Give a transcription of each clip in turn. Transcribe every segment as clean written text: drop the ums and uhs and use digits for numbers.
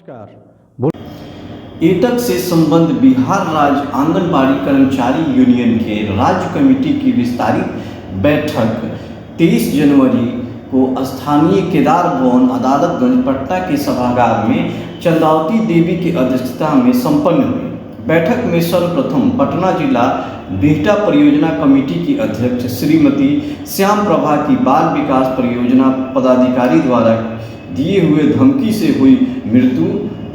नमस्कार। एटक से संबद्ध बिहार राज्य आंगनबाड़ी कर्मचारी यूनियन के राज्य कमेटी की विस्तारित बैठक 23 जनवरी को स्थानीय केदार भवन अदालतगंज पटना के सभागार में चंद्रावती देवी की अध्यक्षता में संपन्न हुई। बैठक में सर्वप्रथम पटना जिला बिहटा परियोजना कमेटी की अध्यक्ष श्रीमती श्याम प्रभा की बाल विकास परियोजना पदाधिकारी द्वारा दिए हुए धमकी से हुई मृत्यु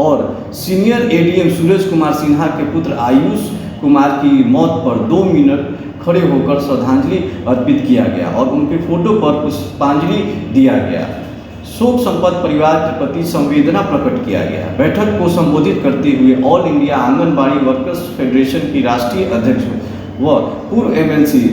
और सीनियर एडीएम सूरज कुमार सिन्हा के पुत्र आयुष कुमार की मौत पर 2 मिनट खड़े होकर श्रद्धांजलि अर्पित किया गया और उनके फोटो पर पुष्पांजलि दिया गया। शोक संपन्न परिवार के प्रति संवेदना प्रकट किया गया। बैठक को संबोधित करते हुए all India anganwadi workers federation की राष्ट्रीय अध्यक्ष व पूर्व एमएलसी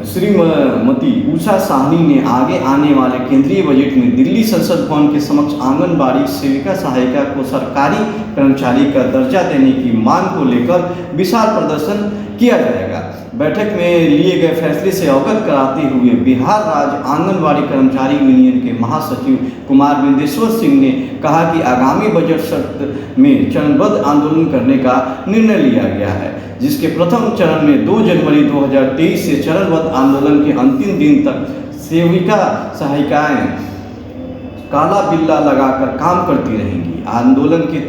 श्रीमती उषा साहनी ने आगे आने वाले केंद्रीय बजट में दिल्ली संसद भवन के समक्ष आंगनबाड़ी सेविका सहायिका को सरकारी कर्मचारी का दर्जा देने की मांग को लेकर विशाल प्रदर्शन किया जाएगा। बैठक में लिए गए फैसले से अवगत कराते हुए बिहार राज्य आंगनबाड़ी कर्मचारी यूनियन के महासचिव कुमार बिंदेश्वर सिंह ने कहा कि आगामी बजट सत्र में चरणबद्ध आंदोलन करने का निर्णय लिया गया है, जिसके प्रथम चरण में 2 जनवरी 2023 से चरणबद्ध आंदोलन के अंतिम दिन तक सेविका सहायिकाएं काला बिल्ला लगाकर काम करती रहेंगी। आंदोलन के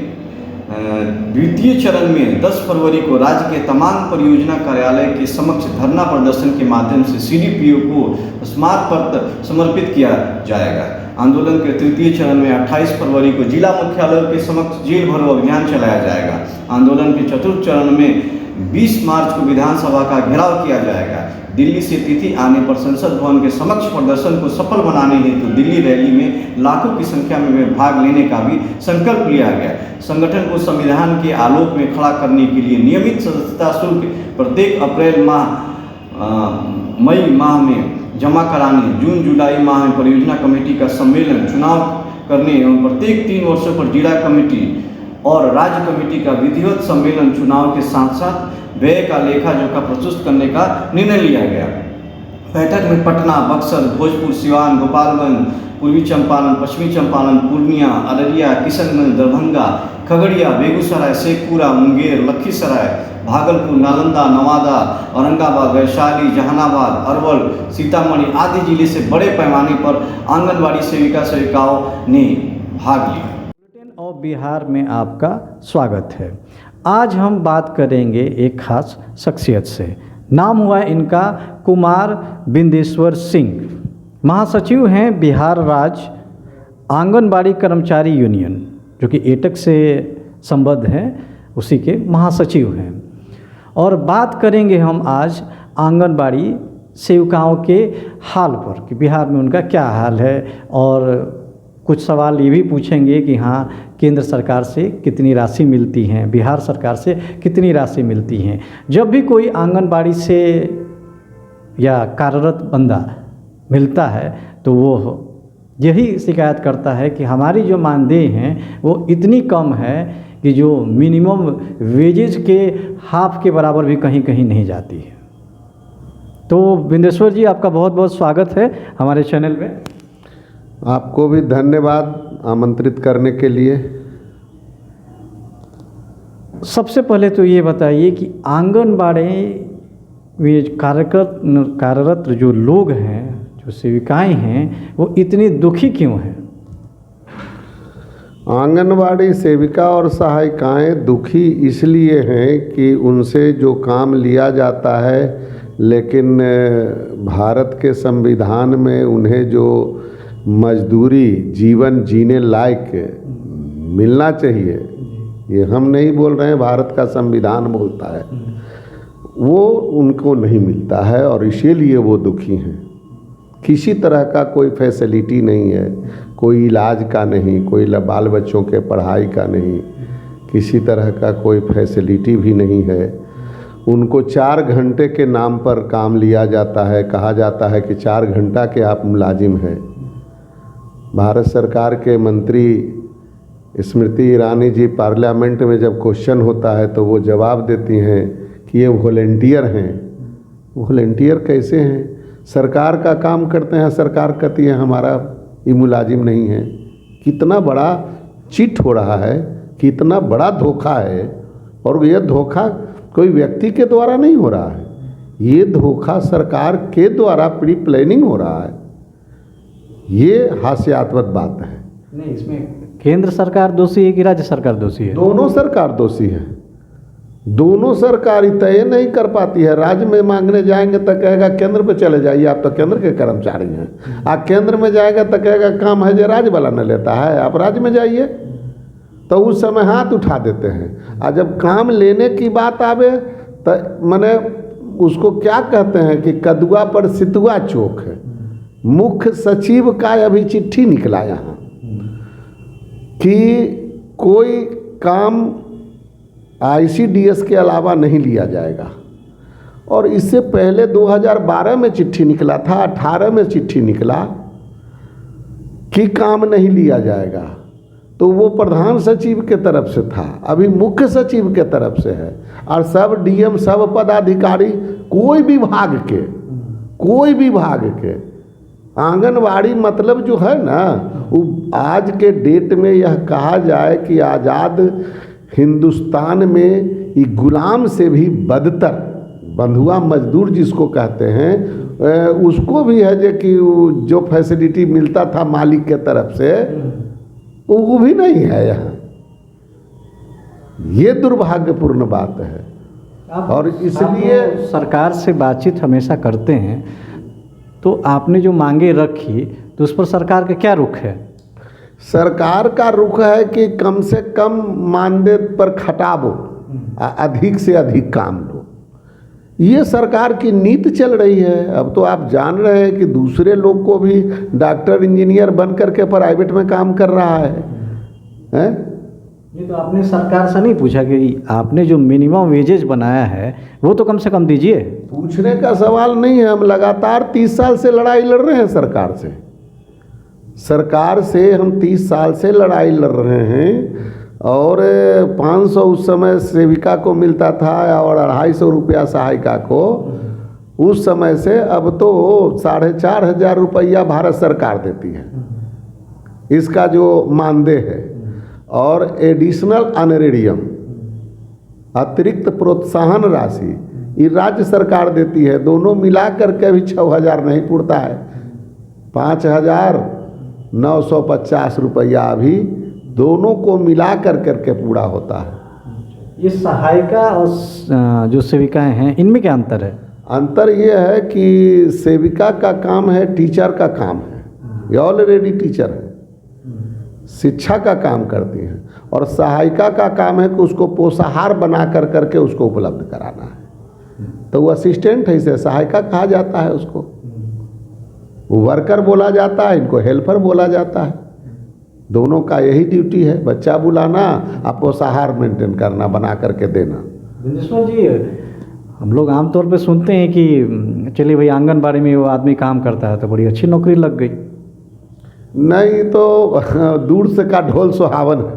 द्वितीय चरण में 10 फरवरी को राज्य के तमाम परियोजना कार्यालय के समक्ष धरना प्रदर्शन के माध्यम से सीडीपीओ को स्मारक पत्र समर्पित किया जाएगा। आंदोलन के तृतीय चरण में 28 फरवरी को जिला मुख्यालयों के समक्ष जेल भरो अभियान चलाया जाएगा। आंदोलन के चतुर्थ चरण में 20 मार्च को विधानसभा का घेराव किया जाएगा। दिल्ली से तिथि आने पर संसद भवन के समक्ष प्रदर्शन को सफल बनाने हेतु दिल्ली रैली में लाखों की संख्या में भाग लेने का भी संकल्प लिया गया। संगठन को संविधान के आलोक में खड़ा करने के लिए नियमित सदस्यता शुल्क प्रत्येक अप्रैल मई माह में जमा कराने, जून जुलाई माह में परियोजना कमेटी का सम्मेलन चुनाव करने एवं प्रत्येक 3 वर्षों पर जिला कमेटी और राज्य कमेटी का विधिवत सम्मेलन चुनाव के साथ साथ व्यय का लेखा जोखा प्रस्तुत करने का निर्णय लिया गया। बैठक में पटना, बक्सर, भोजपुर, सिवान, गोपालगंज, पूर्वी चंपारण, पश्चिमी चंपारण, पूर्णिया, अररिया, किशनगंज, दरभंगा, खगड़िया, बेगूसराय, शेखपुरा, मुंगेर, लखीसराय, भागलपुर, नालंदा, नवादा, औरंगाबाद, वैशाली, जहानाबाद, अरवल, सीतामढ़ी आदि जिले से बड़े पैमाने पर आंगनबाड़ी सेविकाओं ने भाग लिया। और बिहार में आपका स्वागत है। आज हम बात करेंगे एक खास शख्सियत से। नाम हुआ इनका कुमार बिंदेश्वर सिंह। महासचिव हैं बिहार राज्य आंगनबाड़ी कर्मचारी यूनियन, जो कि एटक से संबद्ध हैं, उसी के महासचिव हैं। और बात करेंगे हम आज आंगनबाड़ी सेविकाओं के हाल पर कि बिहार में उनका क्या हाल है, और कुछ सवाल ये भी पूछेंगे कि हाँ, केंद्र सरकार से कितनी राशि मिलती हैं, बिहार सरकार से कितनी राशि मिलती हैं। जब भी कोई आंगनबाड़ी से या कार्यरत बंदा मिलता है तो वो यही शिकायत करता है कि हमारी जो मानदेय हैं वो इतनी कम है कि जो मिनिमम वेजेज के हाफ के बराबर भी कहीं कहीं नहीं जाती है। तो बिंदेश्वर जी, आपका बहुत बहुत स्वागत है हमारे चैनल में। आपको भी धन्यवाद आमंत्रित करने के लिए। सबसे पहले तो ये बताइए कि आंगनबाड़ी में कार्यरत जो लोग हैं, जो सेविकाएं हैं, वो इतनी दुखी क्यों हैं? आंगनबाड़ी सेविका और सहायिकाएं दुखी इसलिए हैं कि उनसे जो काम लिया जाता है, लेकिन भारत के संविधान में उन्हें जो मजदूरी जीवन जीने लायक मिलना चाहिए, ये हम नहीं बोल रहे हैं, भारत का संविधान बोलता है, वो उनको नहीं मिलता है और इसीलिए वो दुखी हैं। किसी तरह का कोई फैसिलिटी नहीं है, कोई इलाज का नहीं, कोई बाल बच्चों के पढ़ाई का नहीं, किसी तरह का कोई फैसिलिटी भी नहीं है। उनको 4 घंटे के नाम पर काम लिया जाता है। कहा जाता है कि 4 घंटा के आप मुलाजिम हैं। भारत सरकार के मंत्री स्मृति ईरानी जी पार्लियामेंट में जब क्वेश्चन होता है तो वो जवाब देती हैं कि ये वॉलेंटियर हैं। वॉलेंटियर कैसे हैं? सरकार का काम करते हैं, सरकार कहती है हमारा ये मुलाजिम नहीं है। कितना बड़ा चीट हो रहा है, कितना बड़ा धोखा है। और ये धोखा कोई व्यक्ति के द्वारा नहीं हो रहा है, ये धोखा सरकार के द्वारा प्री प्लानिंग हो रहा है। ये हास्यास्पद बात है। नहीं, इसमें केंद्र सरकार दोषी है कि राज्य सरकार दोषी है? दोनों सरकार दोषी है। दोनों सरकार ही तय नहीं कर पाती है। राज्य में मांगने जाएंगे तो कहेगा केंद्र पे चले जाइए, आप तो केंद्र के कर्मचारी हैं। आप केंद्र में जाएगा तो कहेगा काम है जो राज्य वाला न लेता है, आप राज्य में जाइए, तो उस समय हाथ उठा देते हैं। और जब काम लेने की बात आवे तो माने उसको क्या कहते हैं कि कदुआ पर सितुआ चौक है। मुख्य सचिव का अभी चिट्ठी निकला यहाँ कि कोई काम ICDS के अलावा नहीं लिया जाएगा। और इससे पहले 2012 में चिट्ठी निकला था, 18 में चिट्ठी निकला कि काम नहीं लिया जाएगा। तो वो प्रधान सचिव के तरफ से था, अभी मुख्य सचिव के तरफ से है। और सब DM, सब पदाधिकारी, कोई विभाग के आंगनवाड़ी मतलब जो है ना, वो आज के डेट में यह कहा जाए कि आज़ाद हिंदुस्तान में ये गुलाम से भी बदतर, बंधुआ मजदूर जिसको कहते हैं, उसको भी है जो कि जो फैसिलिटी मिलता था मालिक के तरफ से, वो भी नहीं है यहाँ। ये दुर्भाग्यपूर्ण बात है। और इसलिए सरकार से बातचीत हमेशा करते हैं, तो आपने जो मांगे रखी तो उस पर सरकार का क्या रुख है? सरकार का रुख है कि कम से कम मानदेय पर खटाबो, अधिक से अधिक काम लो। ये सरकार की नीति चल रही है। अब तो आप जान रहे हैं कि दूसरे लोग को भी डॉक्टर इंजीनियर बन करके प्राइवेट में काम कर रहा है, हैं? ये तो आपने सरकार से नहीं पूछा कि आपने जो मिनिमम वेजेज बनाया है वो तो कम से कम दीजिए? पूछने का सवाल नहीं है। हम लगातार 30 साल से लड़ाई लड़ रहे हैं सरकार से हम 30 साल से लड़ाई लड़ रहे हैं। और 500 उस समय सेविका को मिलता था और 250 रुपया सहायिका को उस समय से। अब तो 4,500 रुपया भारत सरकार देती है, इसका जो मानदेय है। और एडिशनल ऑनरेरियम, अतिरिक्त प्रोत्साहन राशि, ये राज्य सरकार देती है। दोनों मिला करके भी 6,000 नहीं पुरता है, 5,950 रुपया अभी दोनों को मिला करके पूरा होता है। ये सहायिका और जो सेविकाएं हैं, इनमें क्या अंतर है? अंतर ये है कि सेविका का काम है, टीचर का काम है, ये ऑलरेडी टीचर है, शिक्षा का काम करती हैं। और सहायिका का काम है कि उसको पोषाहार बना करके उसको उपलब्ध कराना है। तो वो असिस्टेंट है, इसे सहायिका कहा जाता है। उसको वर्कर बोला जाता है, इनको हेल्पर बोला जाता है। दोनों का यही ड्यूटी है, बच्चा बुलाना, आप पोषाहार मेंटेन करना, बना करके देना। बिंदेश्वर जी, हम लोग आमतौर पे सुनते हैं कि चलिए भाई आंगनबाड़ी में वो आदमी काम करता है तो बड़ी अच्छी नौकरी लग गई। नहीं, तो दूर से का ढोल सुहावन है।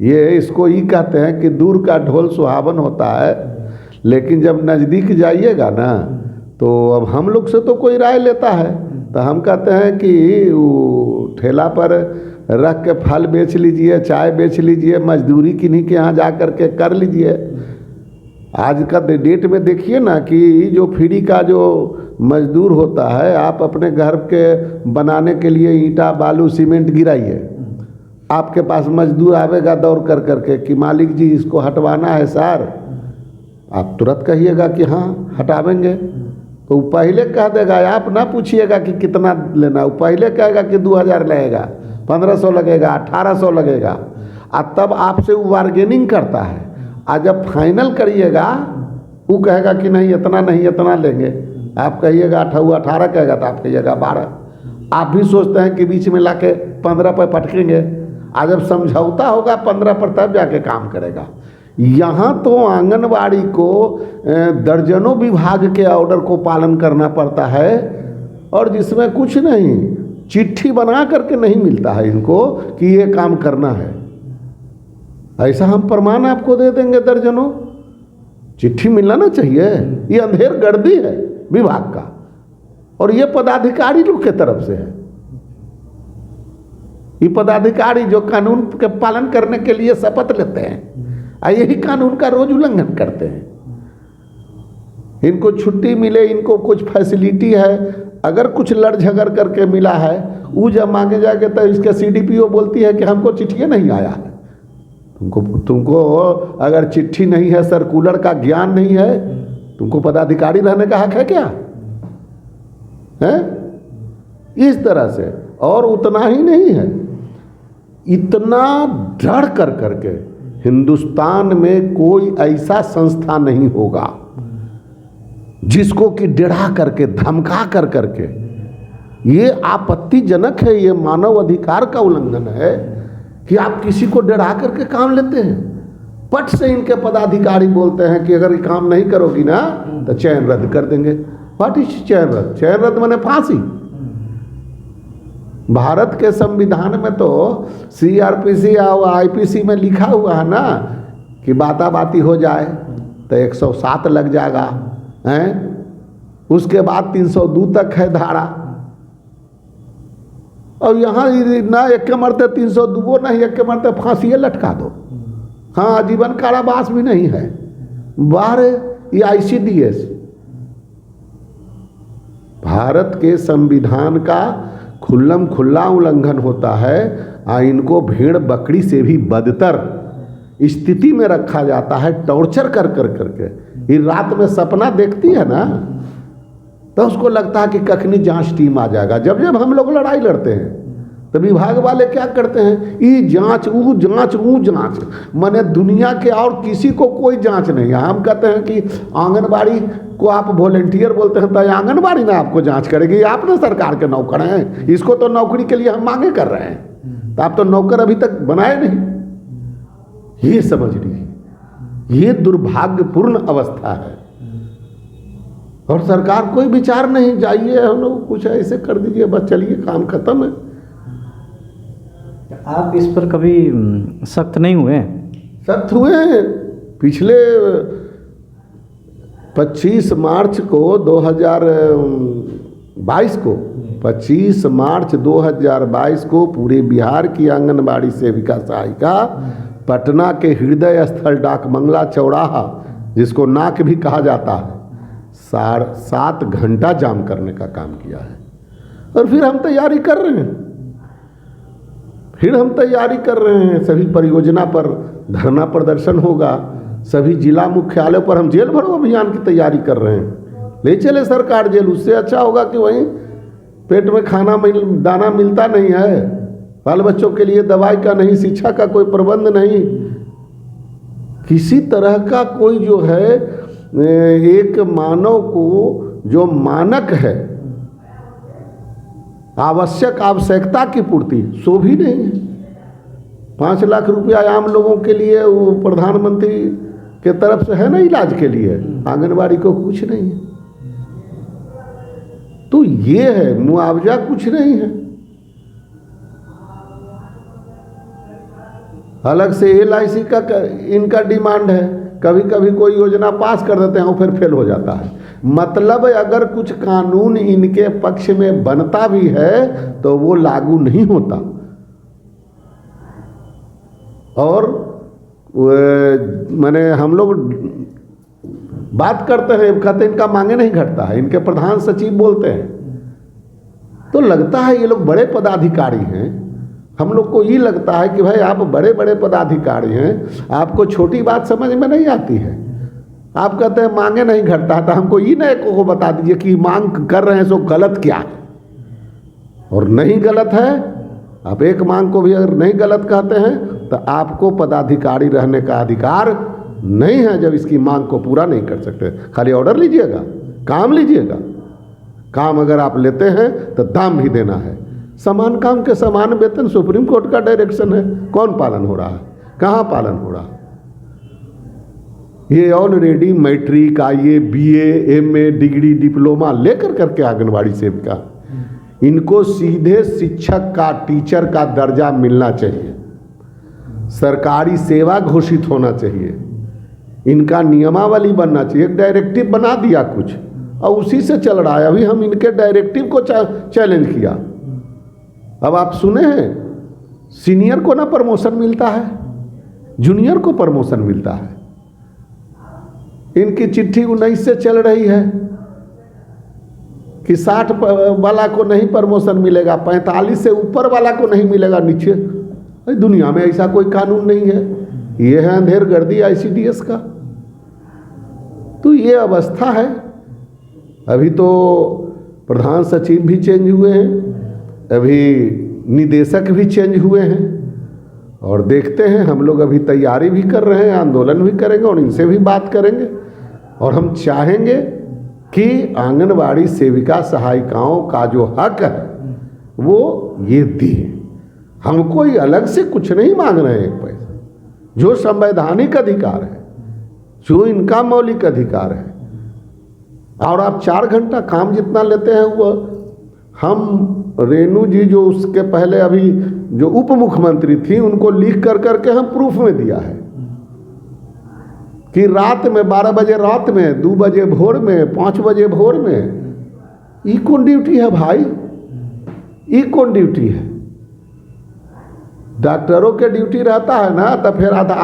ये इसको ही कहते हैं कि दूर का ढोल सुहावन होता है, लेकिन जब नज़दीक जाइएगा ना, तो अब हम लोग से तो कोई राय लेता है, तो हम कहते हैं कि वो ठेला पर रख के फल बेच लीजिए, चाय बेच लीजिए, मजदूरी किन्हीं के यहाँ जा कर के कर लीजिए। आज का डेट में देखिए ना कि जो फ्री का जो मजदूर होता है, आप अपने घर के बनाने के लिए ईंटा, बालू, सीमेंट गिराइए, आपके पास मजदूर आवेगा दौड़ कर करके कि मालिक जी इसको हटवाना है सर, आप तुरंत कहिएगा कि हाँ हटावेंगे। तो वो पहले कह देगा, आप ना पूछिएगा कि कितना लेना, वो पहले कहेगा कि 2,000 लगेगा, 1,500 लगेगा, 1,800 लगेगा। और तब आपसे वो बार्गेनिंग करता है। और जब फाइनल करिएगा, वो कहेगा कि नहीं इतना नहीं, इतना लेंगे। आप कहिएगा 18 कहेगा तो आप कहिएगा 12। आप भी सोचते हैं कि बीच में लाके 15 पर पटकेंगे। आज जब समझौता होगा 15 पर, तब जाके काम करेगा। यहाँ तो आंगनवाड़ी को दर्जनों विभाग के ऑर्डर को पालन करना पड़ता है, और जिसमें कुछ नहीं, चिट्ठी बना करके नहीं मिलता है इनको कि ये काम करना है। ऐसा हम प्रमाण आपको दे देंगे दर्जनों, चिट्ठी मिलना ना चाहिए। ये अंधेर गर्दी है विभाग का, और ये पदाधिकारी लोग के तरफ से है। ये पदाधिकारी जो कानून के पालन करने के लिए शपथ लेते हैं और यही कानून का रोज उल्लंघन करते हैं। इनको छुट्टी मिले, इनको कुछ फैसिलिटी है, अगर कुछ लड़ झगड़ करके मिला है वो जब मांगे जाके तो इसके CDPO बोलती है कि हमको चिट्ठी नहीं आया है। तुमको अगर चिट्ठी नहीं है, सर्कुलर का ज्ञान नहीं है, तुमको पदाधिकारी रहने का हक है क्या? है इस तरह से। और उतना ही नहीं है, इतना डर कर करके हिंदुस्तान में कोई ऐसा संस्था नहीं होगा जिसको कि डरा करके, धमका कर करके, ये आपत्तिजनक है, ये मानव अधिकार का उल्लंघन है कि आप किसी को डरा करके काम लेते हैं। पट से इनके पदाधिकारी बोलते हैं कि अगर ये काम नहीं करोगी ना तो चयन रद्द कर देंगे। व्हाट इज चयन रद्द? चयन रद्द माने फांसी। भारत के संविधान में तो CRPC और IPC में लिखा हुआ है ना कि बाताबाती हो जाए तो 107 लग जाएगा, हैं? उसके बाद 302 तक है धारा, और यहाँ ना एक के मरते 302 नहीं, एक के मरते फांसी लटका दो। हाँ, आजीवन कारावास भी नहीं है। बाहर ये ICDS भारत के संविधान का खुल्लम खुल्ला उल्लंघन होता है। इनको भेड़ बकरी से भी बदतर स्थिति में रखा जाता है, टॉर्चर कर कर करके। ये रात में सपना देखती है ना तो उसको लगता है कि कखनी जांच टीम आ जाएगा। जब जब हम लोग लड़ाई लड़ते हैं तो विभाग वाले क्या करते हैं, ये जांच वो जांच वो जांच, माने दुनिया के और किसी को कोई जांच नहीं है। हम कहते हैं कि आंगनबाड़ी को आप वॉलेंटियर बोलते हैं तो आंगनबाड़ी ना आपको जांच करेगी, आप ना सरकार के नौकर हैं, इसको तो नौकरी के लिए हम मांगे कर रहे हैं, तो आप तो नौकर अभी तक बनाए नहीं। ये समझ लीजिए, ये दुर्भाग्यपूर्ण अवस्था है। और सरकार कोई विचार नहीं, जाइए हम लोग कुछ ऐसे कर दीजिए, बस चलिए काम खत्म है। आप इस पर कभी सख्त नहीं हुए? सख्त हुए हैं। पिछले 25 मार्च को 2022 को 25 मार्च 2022 को पूरे बिहार की आंगनबाड़ी सेविका सहायिका पटना के हृदय स्थल डाकबंगला चौराहा, जिसको नाक भी कहा जाता है, 7 घंटा जाम करने का काम किया है। और फिर हम तैयारी कर रहे हैं, सभी परियोजना पर धरना प्रदर्शन होगा, सभी जिला मुख्यालयों पर हम जेल भरो अभियान की तैयारी कर रहे हैं। ले चले सरकार जेल, उससे अच्छा होगा कि वहीं पेट में दाना मिलता नहीं है, बाल बच्चों के लिए दवाई का नहीं, शिक्षा का कोई प्रबंध नहीं, किसी तरह का कोई जो है एक मानव को जो मानक है आवश्यकता की पूर्ति, सो भी नहीं है। 5 लाख रुपया आम लोगों के लिए वो प्रधानमंत्री के तरफ से है ना इलाज के लिए, आंगनबाड़ी को कुछ नहीं है। तो ये है, मुआवजा कुछ नहीं है। अलग से LIC का इनका डिमांड है, कभी कभी कोई योजना पास कर देते हैं और फिर फेल हो जाता है। मतलब अगर कुछ कानून इनके पक्ष में बनता भी है तो वो लागू नहीं होता। और माने हम लोग बात करते हैं, कहते हैं इनका मांगे नहीं घटता है, इनके प्रधान सचिव बोलते हैं, तो लगता है ये लोग बड़े पदाधिकारी हैं। हम लोग को ये लगता है कि भाई आप बड़े बड़े पदाधिकारी हैं, आपको छोटी बात समझ में नहीं आती है। आप कहते हैं मांगे नहीं घटता, तो हमको ये ना को बता दीजिए कि मांग कर रहे हैं सो गलत क्या है और नहीं गलत है। आप एक मांग को भी अगर नहीं गलत कहते हैं तो आपको पदाधिकारी रहने का अधिकार नहीं है जब इसकी मांग को पूरा नहीं कर सकते। खाली ऑर्डर लीजिएगा, काम लीजिएगा, काम अगर आप लेते हैं तो दाम भी देना है। समान काम के समान वेतन सुप्रीम कोर्ट का डायरेक्शन है, कौन पालन हो रहा है, कहाँ पालन हो रहा है? ये already matric, IE, BA, MA degree, diploma लेकर करके आंगनबाड़ी सेविका, इनको सीधे शिक्षक का, टीचर का दर्जा मिलना चाहिए, सरकारी सेवा घोषित होना चाहिए, इनका नियमावली बनना चाहिए। एक डायरेक्टिव बना दिया कुछ और उसी से चल रहा है। अभी हम इनके डायरेक्टिव को चैलेंज किया। अब आप सुने हैं सीनियर को ना प्रमोशन मिलता है, जूनियर को प्रमोशन मिलता है। इनकी चिट्ठी 19 से चल रही है कि 60 वाला को नहीं प्रमोशन मिलेगा, 45 से ऊपर वाला को नहीं मिलेगा, नीचे। दुनिया में ऐसा कोई कानून नहीं है। ये है अंधेर गर्दी ICDS का। तो ये अवस्था है। अभी तो प्रधान सचिव भी चेंज हुए हैं, अभी निदेशक भी चेंज हुए हैं, और देखते हैं। हम लोग अभी तैयारी भी कर रहे हैं, आंदोलन भी करेंगे और इनसे भी बात करेंगे। और हम चाहेंगे कि आंगनबाड़ी सेविका सहायिकाओं का जो हक है वो ये दिए। हम कोई अलग से कुछ नहीं मांग रहे हैं एक पैसा। जो संवैधानिक अधिकार है, जो इनका मौलिक अधिकार है। और आप 4 घंटा काम जितना लेते हैं वो हम रेणु जी जो उसके पहले अभी जो उप मुख्यमंत्री थी उनको लिख कर करके हम प्रूफ में दिया है कि रात में 12 बजे रात में, 2 बजे भोर में, 5 बजे भोर में, ये कौन ड्यूटी है भाई? ये कौन ड्यूटी है? डॉक्टरों के ड्यूटी रहता है ना, तो फिर आधा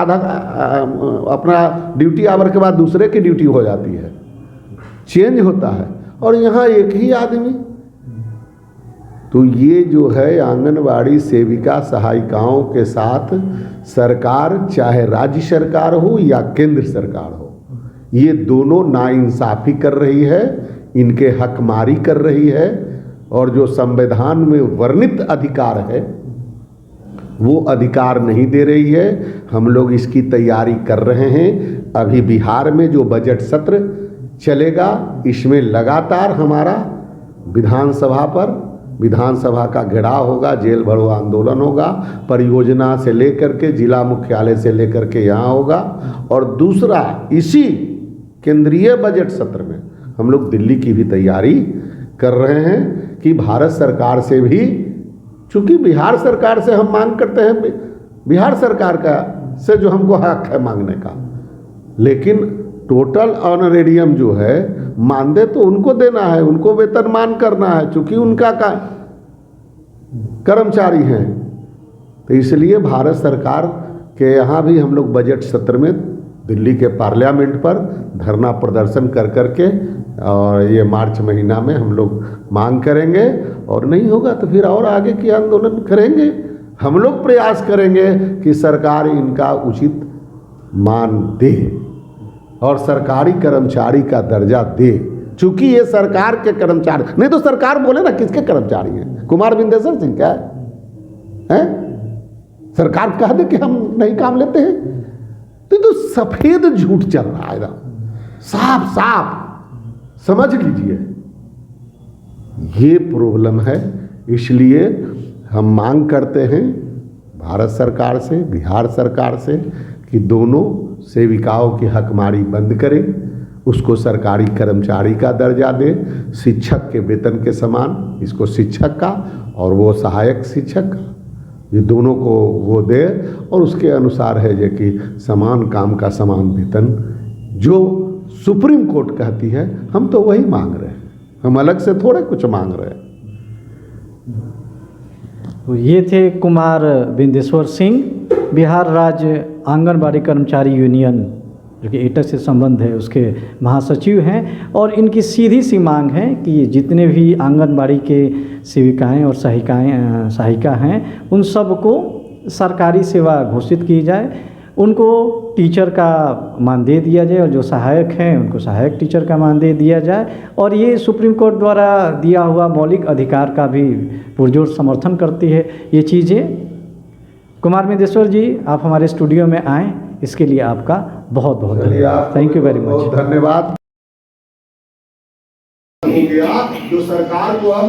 अपना ड्यूटी आवर के बाद दूसरे की ड्यूटी हो जाती है, चेंज होता है। और यहाँ एक ही आदमी। तो ये जो है आंगनबाड़ी सेविका सहायिकाओं के साथ सरकार, चाहे राज्य सरकार हो या केंद्र सरकार हो, ये दोनों नाइंसाफ़ी कर रही है, इनके हकमारी कर रही है। और जो संविधान में वर्णित अधिकार है वो अधिकार नहीं दे रही है। हम लोग इसकी तैयारी कर रहे हैं। अभी बिहार में जो बजट सत्र चलेगा, इसमें लगातार हमारा विधानसभा का घेराव होगा, जेल भरो आंदोलन होगा, परियोजना से लेकर के जिला मुख्यालय से लेकर के यहाँ होगा। और दूसरा, इसी केंद्रीय बजट सत्र में हम लोग दिल्ली की भी तैयारी कर रहे हैं कि भारत सरकार से भी, चूंकि बिहार सरकार से हम मांग करते हैं, बिहार सरकार का से जो हमको हक है मांगने का, लेकिन टोटल ऑनरेरियम जो है मानदेय तो उनको देना है, उनको वेतनमान करना है, चूंकि उनका का कर्मचारी हैं। तो इसलिए भारत सरकार के यहाँ भी हम लोग बजट सत्र में दिल्ली के पार्लियामेंट पर धरना प्रदर्शन कर करके, और ये मार्च महीना में हम लोग मांग करेंगे। और नहीं होगा तो फिर और आगे की आंदोलन करेंगे। हम लोग प्रयास करेंगे कि सरकार इनका उचित मान दे और सरकारी कर्मचारी का दर्जा दे। चूंकि ये सरकार के कर्मचारी, नहीं तो सरकार बोले ना किसके कर्मचारी हैं? कुमार बिंदेश्वर सिंह क्या है? सरकार कह दे कि हम नहीं काम लेते हैं। तो सफेद झूठ चल रहा है एकदम साफ साफ, समझ लीजिए। ये प्रॉब्लम है। इसलिए हम मांग करते हैं भारत सरकार से, बिहार सरकार से कि दोनों सेविकाओं की हकमारी बंद करें, उसको सरकारी कर्मचारी का दर्जा दें, शिक्षक के वेतन के समान इसको शिक्षक का और वो सहायक शिक्षक का, ये दोनों को वो दे। और उसके अनुसार है जो कि समान काम का समान वेतन, जो सुप्रीम कोर्ट कहती है, हम तो वही मांग रहे हैं। हम अलग से थोड़े कुछ मांग रहे हैं। तो ये थे कुमार बिंदेश्वर सिंह, बिहार राज्य आंगनबाड़ी कर्मचारी यूनियन जो कि एटक से संबंध है उसके महासचिव हैं। और इनकी सीधी सी मांग है कि जितने भी आंगनबाड़ी के सेविकाएं और सहायिका हैं उन सबको सरकारी सेवा घोषित की जाए, उनको टीचर का मानदेय दिया जाए, और जो सहायक हैं उनको सहायक टीचर का मानदेय दिया जाए। और ये सुप्रीम कोर्ट द्वारा दिया हुआ मौलिक अधिकार का भी पुरजोर समर्थन करती है ये चीज़ें। कुमार बिंदेश्वर जी, आप हमारे स्टूडियो में आएँ, इसके लिए आपका बहुत बहुत धन्यवाद। Thank you very much. धन्यवाद। हो गया जो सरकार को अब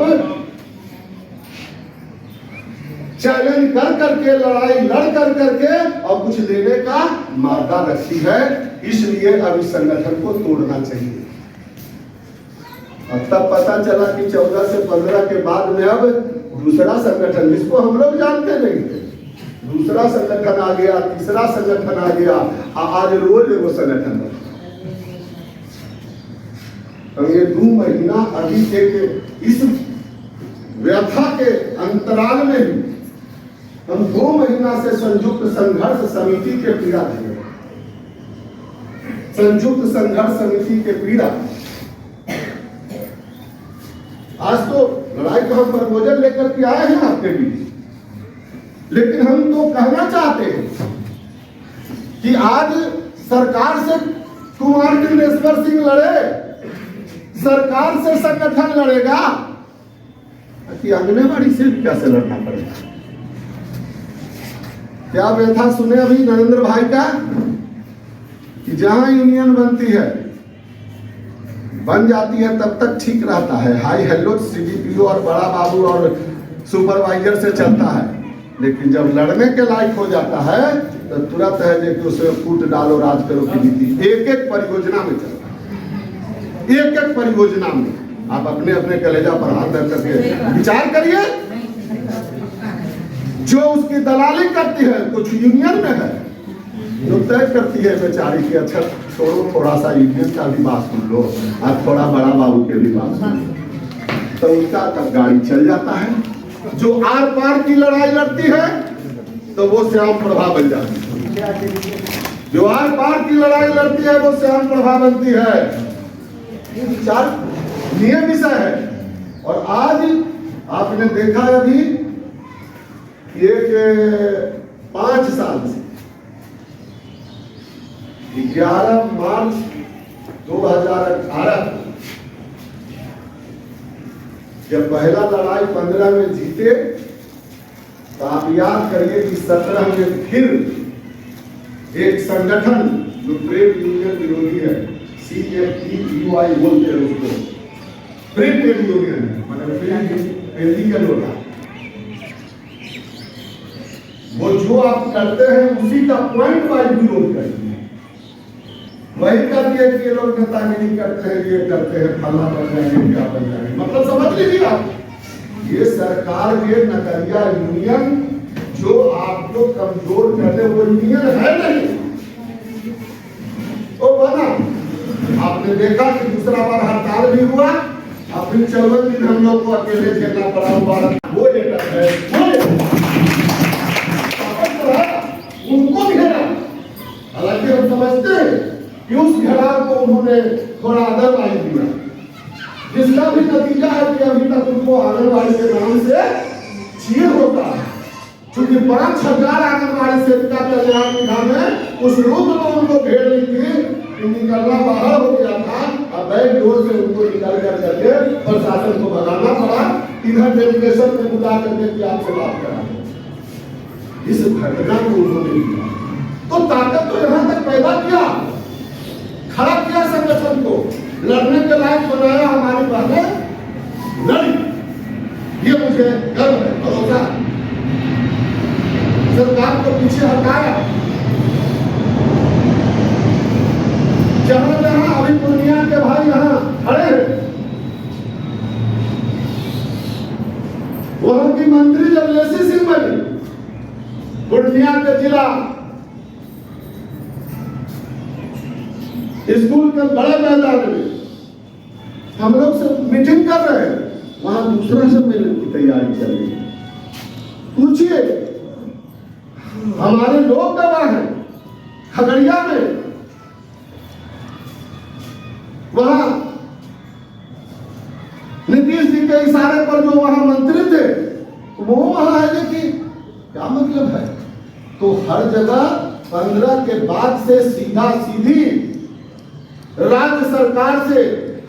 चैलेंज कर करके, लड़ाई लड़ कर करके और कुछ देने का मादा रखी है। इसलिए अब इस संगठन को तोड़ना चाहिए। और तब पता चला कि 14 से 15 के बाद में अब दूसरा संगठन, जिसको हम लोग जानते नहीं थे, दूसरा संगठन आ गया, तीसरा संगठन आ गया, आज रोज वो संगठन बना। तो ये 2 महीना अभी एक इस व्यथा के अंतराल में भी हम 2 महीना से संयुक्त संघर्ष समिति के पीड़ा थे, संयुक्त संघर्ष समिति के पीड़ा। आज तो लड़ाई का हम प्रपोजल लेकर के आए हैं आपके बीच, लेकिन हम तो कहना चाहते हैं कि आज सरकार से कुमार बिंदेश्वर सिंह लड़े, सरकार से संगठन लड़ेगा कि आंगनबाड़ी से भी कैसे लड़ना पड़ेगा। क्या व्यथा सुने अभी नरेंद्र भाई का कि जहां यूनियन बनती है, बन जाती है तब तक ठीक रहता है, हाई हेलो सीडीपीओ और बड़ा बाबू और सुपरवाइजर से चलता है, लेकिन जब लड़ने के लायक हो जाता है तो तुरंत है कि उसे फूट डालो राज करो की नीति एक एक परियोजना में चलता है। एक एक परियोजना में आप अपने अपने कलेजा पर हाथ रख करके विचार करिए। जो उसकी दलाली करती है कुछ यूनियन में है, जो तय करती है बेचारी की, अच्छा छोड़ो थोड़ा सा यूनियन का भी बात सुन लो और थोड़ा बड़ा बाबू के भी बात सुन लो, तो उसका तब गाड़ी चल जाता है। जो आर पार की लड़ाई लड़ती है तो वो श्याम प्रभा बन जाती है, जो आर पार की लड़ाई लड़ती है वो श्याम प्रभा बनती है। ये विचार नियम विषय है। और आज आपने देखा अभी एक 5 साल से 11 मार्च 2018 जब पहला लड़ाई 15 में जीते, तो आप याद करिए कि 17 में फिर एक संगठन जो ट्रेड यूनियन विरोधी है, CFTUI बोलते हैं उसको, फ्री ट्रेड यूनियन है, मतलब फ्री होता, वो जो आप करते हैं उसी का पॉइंट वाइज विरोध करते हैं। वही करती है कि ये लोग नेतागिरी करते हैं, ये करते हैं, फला बन जाएंगे, क्या बन जाएंगे, मतलब समझ लीजिए आप, ये सरकार के नकरिया यूनियन जो आपको कमजोर करते वो यूनियन है नहीं, वो बना। आपने देखा कि दूसरा बार हड़ताल भी हुआ, अब फिर 14 दिन हम लोग को अकेले झेलना पड़ा। वो लेटर है, वो उनको घेरा, हालांकि हम समझते हैं कि उस घेराव को उन्होंने थोड़ा अदरवाइज दिया, जिसका भी नतीजा है कि अभी तक उनको आंगनबाड़ी के नाम से चीर होता है। क्योंकि 5,000 आंगनबाड़ी सेविका कल्याण निगम में उस रूप में उनको घेर ली थी कि निकलना बाहर हो गया था, अब बैक डोर से उनको निकल कर करके प्रशासन को भगाना पड़ा, इधर डेलीगेशन में बुला करके कि आपसे बात करा। इस घटना को उन्होंने किया तो ताकत तो यहां तक पैदा किया, खड़ा किया संगठन को, लड़ने के लायक बनाया, हमारी बातें लड़ी। ये मुझे गर्व है, भरोसा। सरकार को पीछे हटाया, जहां जहां अभी पूर्णिया के भाई यहां खड़े हैं, वहां की मंत्री जब लेसी सिंह बनी, पूर्णिया के जिला स्कूल के बड़े मैदान में हम लोग से मीटिंग कर रहे हैं, वहां दूसरा सम्मेलन की तैयारी चल रही है। पूछिए, हमारे लोग गवाह हैं, खगड़िया में वहां नीतीश जी के इशारे पर जो वहां मंत्री थे वो वहां आए कि क्या मतलब है। तो हर जगह 15 के बाद से सीधा सीधी राज्य सरकार से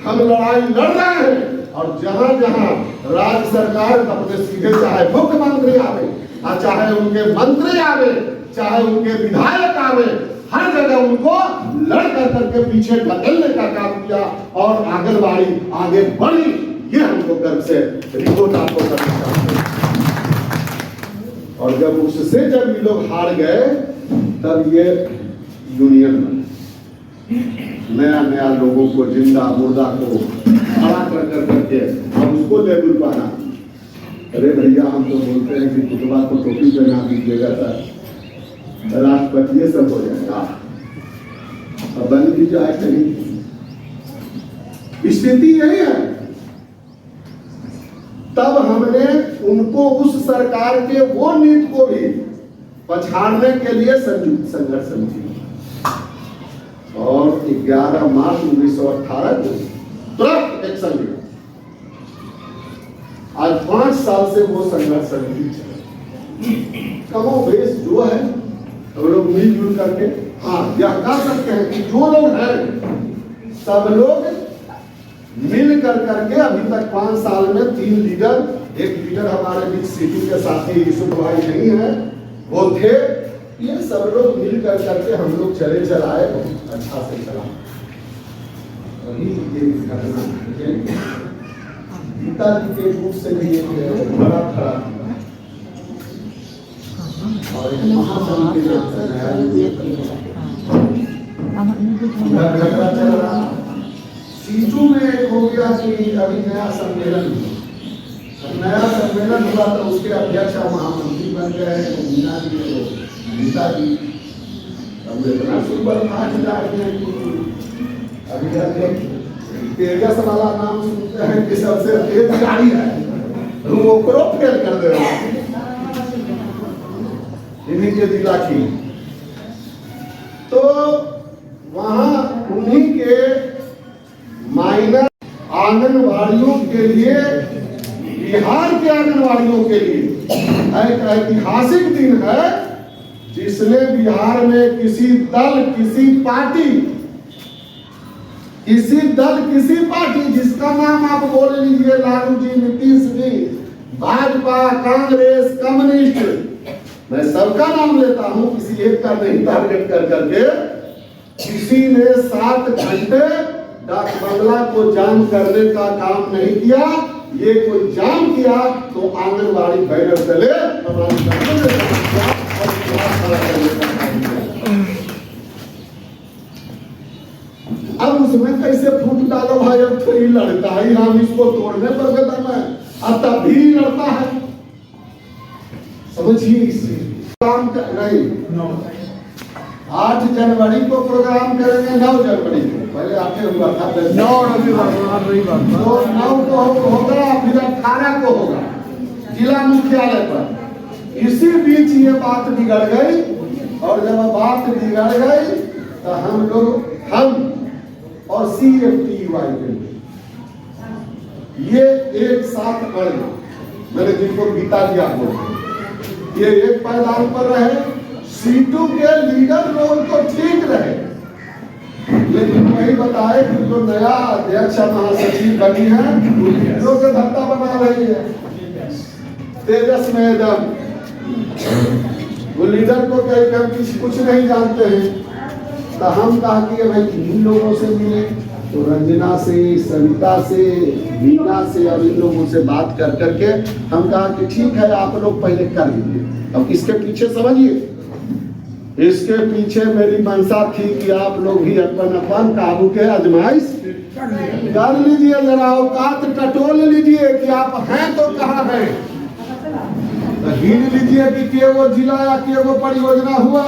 हम लड़ाई लड़ रहे हैं, और जहां जहां राज्य सरकार अपने सीधे, चाहे मुख्यमंत्री आवे, चाहे उनके मंत्री आवे, चाहे उनके विधायक आवे, हर जगह उनको लड़ कर करके पीछे ढकेलने का काम किया और आंगनबाड़ी आगे बढ़ी। ये हमको गर्व से रिपोर्ट आपको करना चाहते हैं। और जब उससे जब ये लोग हार गए, तब ये यूनियन बना, नया नया लोगों को, जिंदा मुर्दा को खड़ा कर करके हम उसको लेबल पाना। अरे भैया, हम तो बोलते हैं कि कुतुबा को टोपी पहना दीजिएगा सर, राष्ट्रपति सब हो जाएगा, अब बन भी जाए नहीं। स्थिति यही है। तब हमने उनको उनको उस सरकार के वो नीति को भी पछाड़ने के लिए संयुक्त संघर्ष समिति और 11 मार्च 1918 को तुरंत एक्शन लिया। आज 5 साल से वो संघर्ष समिति चल कमो बेस जो है हम लोग मिलजुल करके हाँ यह कह सकते हैं कि जो लोग हैं सब लोग मिल करके अभी तक 5 साल में 3 लीडर, एक लीडर हमारे बीच सिटी के साथी यूसुफ भाई नहीं है, वो थे। ये सब लोग मिल करके हम लोग चले चलाए, अच्छा से चला। वही एक घटना गीता जी के रूप से भी एक बड़ा खड़ा और एक महासंघ के झगड़ा चल रहा। सीटू में एक हो गया कि अभी नया सम्मेलन हुआ तो उसके अध्यक्ष महामंत्री बन गए मीना जी तो गीता जी। अब इतना सुपर फास्ट जा रहे हैं कि अभी तेजस वाला नाम सुनते हैं कि सबसे तेज गाड़ी है, वो फेल कर दे रहा है इन्हीं के जिला की। तो वहां उन्हीं के माइनर आंगनवाड़ियों के लिए, बिहार के आंगनवाड़ियों के लिए एक ऐतिहासिक दिन है जिसने बिहार में किसी दल किसी पार्टी जिसका नाम आप बोल लीजिए, लालू जी, नीतीश जी, भाजपा, कांग्रेस, कम्युनिस्ट, मैं सबका नाम लेता हूं, किसी एक का नहीं टारगेट करके किसी ने 7 घंटे डाक बंगला को जाम करने का काम नहीं किया। ये कोई जाम किया तो आंगनबाड़ी बैनर चले अब उसमें कैसे फूट डालो भाई, अब तो ही लड़ता है, हम इसको तोड़ने पर कदम है, अब तब भी लड़ता है। समझिए इससे काम नहीं 8 जनवरी को प्रोग्राम करेंगे, 9 जनवरी को पहले आके हुआ था 9 रविवार तो 9 को होगा, फिर 18 को होगा जिला मुख्यालय पर। इसी बीच ये बात बिगड़ गई और जब बात बिगड़ गई तो हम और CFTUI ये एक साथ अड़े, मैंने जिनको गीता दिया ये एक पायदान पर रहे। सीटू के लीडर लोग तो ठीक रहे, लेकिन वही बताए कि जो नया अध्यक्ष महासचिव बनी है लीडरों के धक्का बना रही है तेजस में एकदम। वो लीडर को कहीं हम कुछ नहीं जानते हैं, तो हम कहा कि भाई इन लोगों से मिले, तो रंजना से, सविता से, मीना से और इन लोगों से बात करके हम कहा कि ठीक है आप लोग पहले कर लीजिए। अब इसके पीछे समझिए, इसके पीछे मेरी मंशा थी कि आप लोग भी अपन काबू के आजमाइश कर लीजिए, जरा औकात टटोल लीजिए कि आप हैं तो कहाँ हैं, गिन लीजिए कि वो जिला या वो परियोजना हुआ।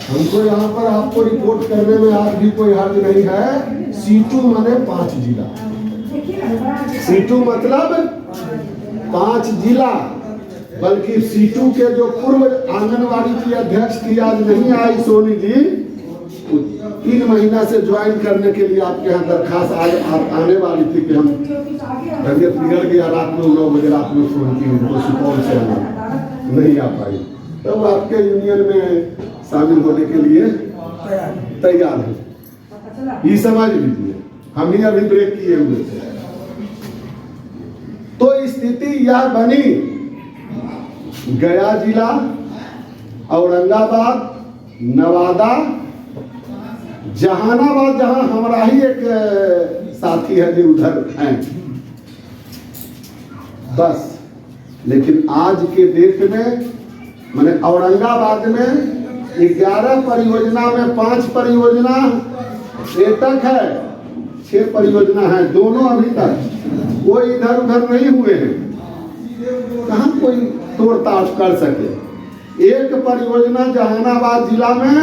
हमको यहाँ पर आपको रिपोर्ट करने में आज भी कोई हर्ज नहीं है। सीटू माने 5 जिला, सीटू मतलब 5 जिला, बल्कि सीटू के जो पूर्व आंगनवाड़ी की अध्यक्ष थी आज नहीं आई सोनी जी, 3 महीना से ज्वाइन करने के लिए आपके यहाँ दरखास्त आने वाली थी कि हम तबियत बिगड़ गया, रात में 9 बजे रात में फोन की उनको सुपौल से नहीं आ पाई, तो वो आपके यूनियन में शामिल होने के लिए तैयार है। ये समझ लीजिए, हम ही अभी ब्रेक किए हुए थे। तो स्थिति यह बनी, गया जिला, औरंगाबाद, नवादा, जहानाबाद, जहां हमारा ही एक साथी है जो उधर हैं, बस। लेकिन आज के डेट में मैंने औरंगाबाद में 11 परियोजना में 5 परियोजना एटक है, 6 परियोजना है, दोनों अभी तक कोई इधर उधर नहीं हुए हैं, कहाँ कोई तोड़ ताड़ कर सके। एक परियोजना जहानाबाद जिला में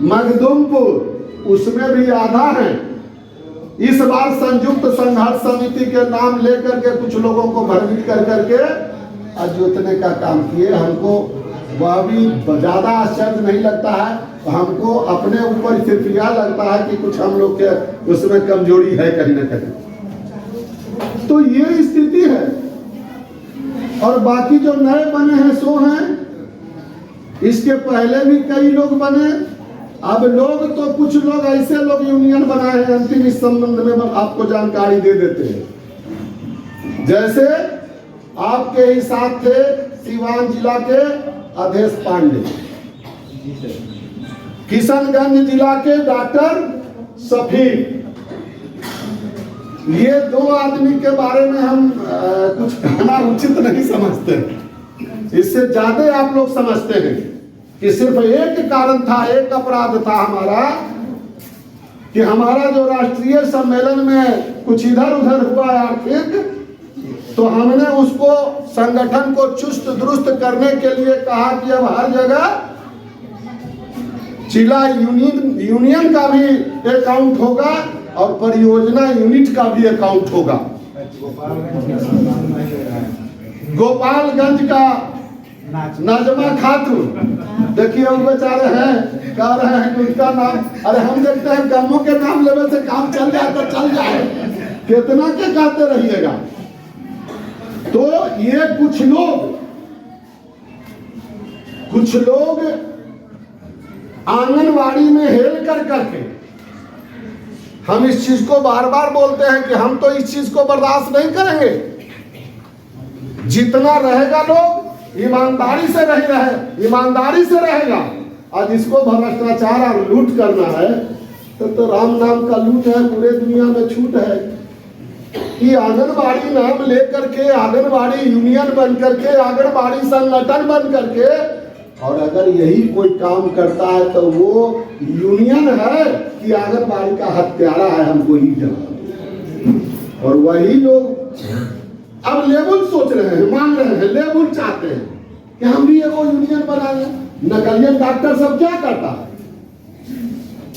मखदुमपुर, उसमें भी आधा है, इस बार संयुक्त संघर्ष समिति के नाम लेकर के कुछ लोगों को भ्रमित कर करके जोतने का काम किए। हमको वह भी ज़्यादा आश्चर्य नहीं लगता है, हमको अपने ऊपर सिर्फ यह लगता है कि कुछ हम लोग के उसमें कमजोरी है कहीं ना कहीं। तो ये स्थिति है। और बाकी जो नए बने हैं सो हैं, इसके पहले भी कई लोग बने। अब लोग तो कुछ लोग ऐसे लोग यूनियन बनाए हैं, अंतिम इस संबंध में आपको जानकारी दे देते हैं। जैसे आपके ही साथ थे सीवान जिला के अधेश पांडे, किशनगंज जिला के डॉक्टर सफीर। ये दो आदमी के बारे में हम कुछ कहना उचित नहीं समझते। इससे ज्यादा आप लोग समझते हैं कि सिर्फ एक कारण था, एक अपराध था हमारा, कि हमारा जो राष्ट्रीय सम्मेलन में कुछ इधर उधर हुआ आर्थिक, तो हमने उसको संगठन को चुस्त दुरुस्त करने के लिए कहा कि अब हर जगह जिला यूनियन का भी अकाउंट होगा और परियोजना यूनिट का भी अकाउंट होगा। गोपालगंज का नाजमा खातून, देखिए वो बेचारे हैं, कह रहे हैं कि उनका नाम, अरे हम देखते हैं गमों के नाम लेने से काम चल जाए तो चल जाए, कितना के कहते रहिएगा। तो ये कुछ लोग आंगनवाड़ी में हेल कर करके, हम इस चीज को बार बार बोलते हैं कि हम तो इस चीज को बर्दाश्त नहीं करेंगे। जितना रहेगा लोग ईमानदारी से रहे, ईमानदारी से रहेगा, और जिसको भ्रष्टाचार और लूट करना है तो राम नाम का लूट है, पूरे दुनिया में छूट है कि आंगनबाड़ी नाम लेकर के, आंगनबाड़ी यूनियन बन करके, आंगनबाड़ी संगठन बन करके, और अगर यही कोई काम करता है तो वो यूनियन है कि आंगनबाड़ी का हत्यारा है, हमको ही जाना। और वही लोग अब लेबुल सोच रहे हैं, मान रहे हैं, लेबुल चाहते हैं कि हम भी एगो यूनियन बना लें। नकलियन डॉक्टर सब क्या करता है,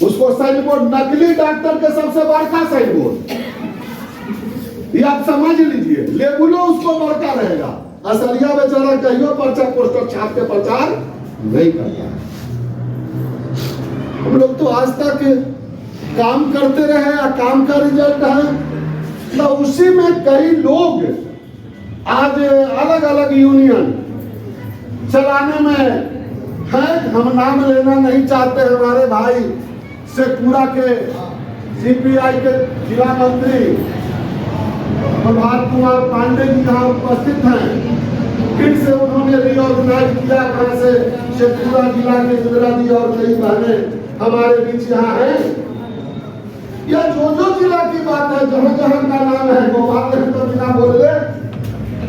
उसको साइन बोर्ड, नकली डॉक्टर के सबसे बड़का साइन बोर्ड, ये आप समझ लीजिए, लेबुलो उसको बड़का रहेगा, असलिया बेचारा कहियो पर्चा पोस्टर छाप के प्रचार नहीं करता। हम लोग तो आज तक काम करते रहे, काम का रिजल्ट है, तो उसी में कई लोग आज अलग अलग यूनियन चलाने में है। हम नाम लेना नहीं चाहते, हमारे भाई शेखपुरा के सीपीआई के जिला मंत्री प्रभात कुमार पांडे जी यहाँ उपस्थित हैं, फिर से उन्होंने रिऑर्गेनाइज किया, कहाँ से शेखपुरा जिला के इंदिरा जी और कई बहनें हमारे बीच यहाँ हैं। या जो जिला की बात है, जहाँ जहाँ का नाम है, गोपाल तो बिना बोले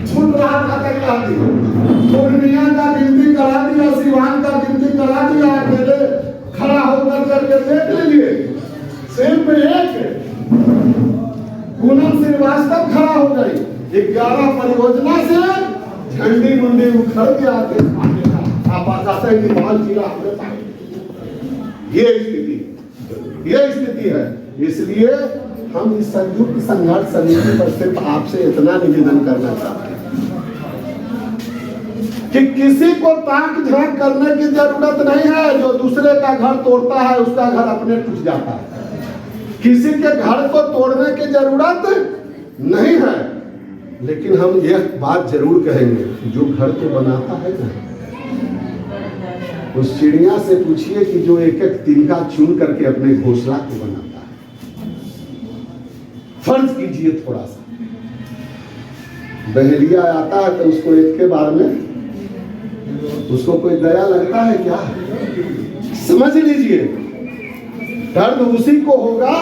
सुन रहा था, करा दी पूर्णिया का गिनती करा दिया, सिवान का गिनती करा दिया, अकेले खड़ा होकर करके देख लीजिए, सिर्फ एक पूनम श्रीवास्तव खड़ा हो गई, 11 परियोजना से झंडी मुंडी उखड़ गया। आप बताते हैं कि बाल जिला हमने पाए, ये स्थिति है। इसलिए हम इस संयुक्त संघर्ष समिति पर सिर्फ आपसे इतना निवेदन करना चाहते हैं कि किसी को ताक झांक करने की जरूरत नहीं है। जो दूसरे का घर तोड़ता है उसका घर अपने टूट जाता है, किसी के घर को तोड़ने की जरूरत नहीं है। लेकिन हम यह बात जरूर कहेंगे, जो घर तो बनाता है ना, उस चिड़िया से पूछिए कि जो एक एक तिनका चुन करके अपने घोंसला को बनाता है। फर्ज कीजिए थोड़ा सा, बहेलिया आता है तो उसको एक के बार में उसको कोई दया लगता है क्या? समझ लीजिए, दर्द उसी को होगा